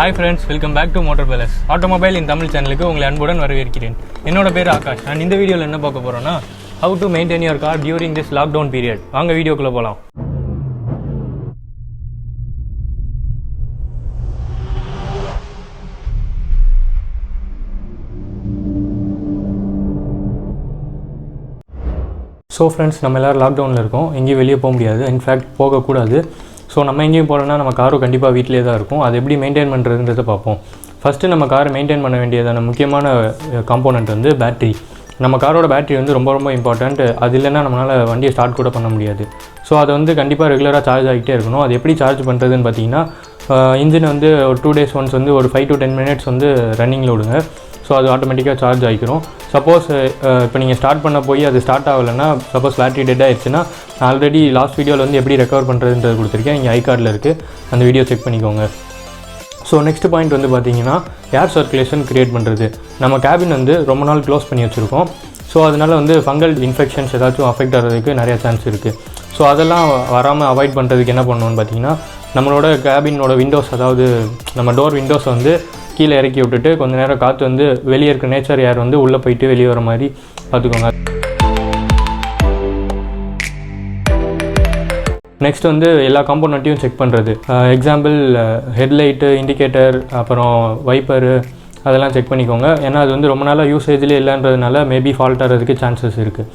Hi friends, welcome back to Motor Palace. Automobile in Tamil channel ku ungal anbudan varuvekkiren. Ennoda per Akash. And in the video la enna paaka porona how to maintain your car during this lockdown period. Vaanga video kulla polam. So friends, நம்ம எல்லாரும் லாக்டவுனில் இருக்கோம், எங்கேயும் வெளியே போக முடியாது, in fact போகக்கூடாது. So நம்ம எங்கேயும் போகிறோன்னா நம்ம காரும் கண்டிப்பாக வீட்டிலே தான் இருக்கும். அது எப்படி மெயின்டைன் பண்ணுறதுன்றதை பார்ப்போம். ஃபஸ்ட்டு நம்ம காரை மெயின்டைன் பண்ண வேண்டியதான முக்கியமான காம்போனன்ட் வந்து பேட்ரி. நம்ம காரோட பேட்ரி வந்து ரொம்ப இம்பார்ட்டண்ட். அது இல்லைன்னா நம்மளால் வண்டியை ஸ்டார்ட் கூட பண்ண முடியாது. ஸோ அதை வந்து கண்டிப்பாக ரெகுலராக சார்ஜ் ஆகிட்டே இருக்கணும். அது எப்படி சார்ஜ் பண்ணுறதுன்னு பார்த்தீங்கன்னா, இன்ஜின் வந்து ஒரு 2 days ஒன்ஸ் வந்து ஒரு 5 to 10 minutes வந்து ரன்னிங்கில் விடுங்க. ஸோ அது ஆட்டோமேட்டிக்காக சார்ஜ் ஆகிக்கிறோம். சப்போஸ் இப்போ நீங்கள் ஸ்டார்ட் பண்ண போய் அது ஸ்டார்ட் ஆகலைன்னா, சப்போஸ் பேட்டரி டெட் ஆகிடுச்சுன்னா, நான் ஆல்ரெடி லாஸ்ட் வீடியோவில் வந்து எப்படி ரெக்கவர் பண்ணுறதுன்றது கொடுத்துருக்கேன். இங்கே ஐ கார்டில் இருக்குது, அந்த வீடியோ செக் பண்ணிக்கோங்க. ஸோ நெக்ஸ்ட் பாயிண்ட் வந்து பார்த்தீங்கன்னா, ஏர் சர்க்குலேஷன் க்ரியேட் பண்ணுறது. நம்ம கேபின் வந்து ரொம்ப நாள் க்ளோஸ் பண்ணி வச்சுருக்கோம். ஸோ அதனால் வந்து ஃபங்கல் இன்ஃபெக்ஷன்ஸ் ஏதாச்சும் அஃபெக்ட் ஆகிறதுக்கு நிறையா சான்ஸ் இருக்குது. ஸோ அதெல்லாம் வராமல் அவாய்ட் பண்ணுறதுக்கு என்ன பண்ணணும்னு பார்த்தீங்கன்னா, நம்மளோட கேபினோட விண்டோஸ், அதாவது நம்ம டோர் விண்டோஸை வந்து கீழே இறக்கி விட்டுட்டு கொஞ்சம் நேரம் காற்று வந்து வெளியே இருக்க நேச்சர் ஏர் வந்து உள்ளே போயிட்டு வெளியே வர மாதிரி பார்த்துக்கோங்க. நெக்ஸ்ட் வந்து எல்லா காம்போனண்ட்டையும் செக் பண்ணுறது. எக்ஸாம்பிள் ஹெட்லைட்டு, இண்டிகேட்டர், அப்புறம் வைப்பரு, அதெல்லாம் செக் பண்ணிக்கோங்க. ஏன்னா அது வந்து ரொம்ப நாளாக யூசேஜ்லேயே இல்லைன்றதுனால மேபி ஃபால்ட் ஆகிறதுக்கு சான்சஸ் இருக்குது.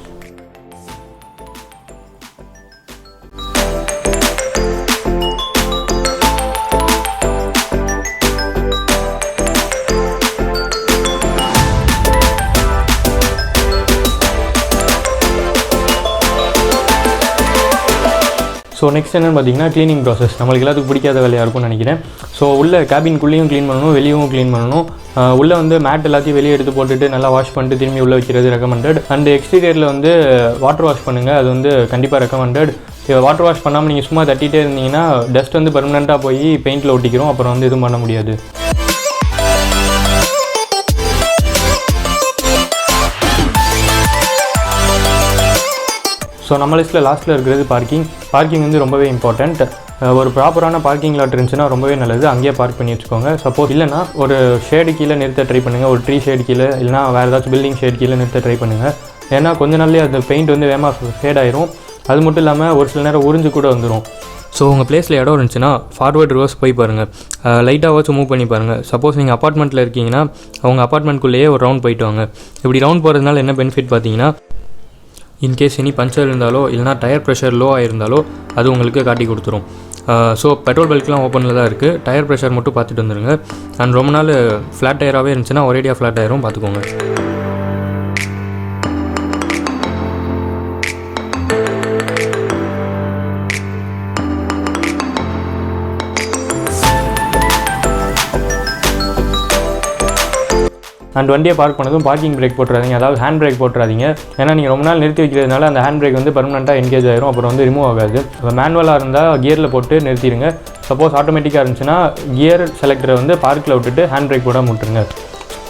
ஸோ நெக்ஸ்ட் என்னென்னு பார்த்தீங்கன்னா, க்ளீனிங் ப்ராசஸ். நம்மளுக்கு எல்லாத்துக்கும் பிடிக்காத வேலையாக இருக்கும்னு நினைக்கிறேன். ஸோ உள்ள கேபின்குள்ளேயும் க்ளீன் பண்ணணும், வெளியும் க்ளீன் பண்ணணும். உள்ளே வந்து மேட் எல்லாத்தையும் வெளியே எடுத்து போட்டுட்டு நல்லா வாஷ் பண்ணிட்டு திரும்பி உள்ளே வைக்கிறது ரெக்கமெண்டட். அண்ட் எக்ஸ்டீரியரில் வந்து வாட்டர் வாஷ் பண்ணுங்கள், அது வந்து கண்டிப்பாக ரெக்கமெண்டட். வாட்டர் வாஷ் பண்ணாமல் நீங்கள் சும்மா தட்டிகிட்டே இருந்தீங்கன்னா டஸ்ட் வந்து பெர்மனெண்ட்டாக போய் பெயிண்டில் ஒட்டிக்கிறோம், அப்புறம் வந்து எதுவும் பண்ண முடியாது. ஸோ நம்ம லிஸ்ட்டில் லாஸ்ட்டில் இருக்கிறது பார்க்கிங் வந்து ரொம்பவே இம்பார்ட்டண்ட். ஒரு ப்ராப்பரான பார்க்கிங் லாட் இருந்துச்சுன்னா ரொம்பவே நல்லது, அங்கேயே பார்க் பண்ணி வச்சுக்கோங்க. சப்போஸ் இல்லைனா ஒரு ஷேடு கீழே நிறுத்த ட்ரை பண்ணுங்கள், ஒரு ட்ரீ ஷேடு கீழே, இல்லைனா வேறு ஏதாச்சும் பில்டிங் ஷேடு கீழே நிறுத்த ட்ரை பண்ணுங்கள். ஏன்னா கொஞ்ச நாள்லேயே அந்த பெயிண்ட் வந்து வேகமாக ஃபேட் ஆயிரும். அது மட்டும் இல்லாமல் ஒரு சில நேரம் உறிஞ்சு கூட வந்துடும். ஸோ உங்கள் பிளேஸில் இடம் இருந்துச்சுன்னா ஃபார்வர்ட் ரிவர்ஸ் போய் பாருங்கள், லைட்டாக மூவ் பண்ணி பாருங்கள். சப்போஸ் நீங்கள் அப்பார்ட்மெண்ட்டில் இருக்கீங்கன்னா அவங்க அப்பார்ட்மெண்ட்குள்ளேயே ஒரு ரவுண்ட் போயிட்டு வாங்க. இப்படி ரவுண்ட் போகிறதுனால என்ன பெனிஃபிட் பார்த்தீங்கன்னா, இன்கேஸ் எனி பஞ்சர் இருந்தாலோ இல்லைனா டயர் ப்ரெஷர் லோ ஆகிருந்தாலோ அது உங்களுக்கு காட்டி கொடுத்துரும். ஸோ பெட்ரோல் பல்க்லாம் ஓப்பனில் தான் இருக்குது, டயர் ப்ரெஷர் மட்டும் பார்த்துட்டு வந்துடுங்க. அண்ட் ரொம்ப நாள் ஃப்ளாட் டயராகவே இருந்துச்சுன்னா ஒரேடியாக ஃப்ளாட் டயரும் பார்த்துக்கோங்க. அண்ட் வண்டியை பார்க் பண்ணதும் பார்க்கிங் பிரேக் போட்டுறாதீங்க, அதாவது ஹேண்ட் பிரேக் போட்டுறாதீங்க. ஏன்னா நீங்கள் ரொம்ப நாள் நிறுத்தி வைக்கிறதுனால அந்த ஹேண்ட் பிரேக் வந்து பெர்மனெண்ட்டாக என்கேஜ் ஆயிரும், அப்புறம் வந்து ரிமூவ் ஆகாது. மேனுவலாக இருந்தால் கியரில் போட்டு நிறுத்திடுங்க. சப்போஸ் ஆட்டோமேட்டிக்காக இருந்துச்சுன்னா கியர் செலக்டரை வந்து பார்க்கில் விட்டுட்டு ஹேண்ட் பிரேக் போட விட்டுருங்க.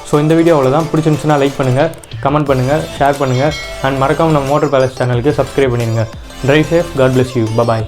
ஸோ இந்த வீடியோ அவ்வளோதான். பிடிச்சிருந்துச்சுன்னா லைக் பண்ணுங்கள், கமெண்ட் பண்ணுங்கள், ஷேர் பண்ணுங்கள். அண்ட் மறக்காமல் நம்ம மோட்டர் பேலஸ் சேனலுக்கு சப்ஸ்கிரைப் பண்ணிடுங்க. Drive safe, God bless you, bye.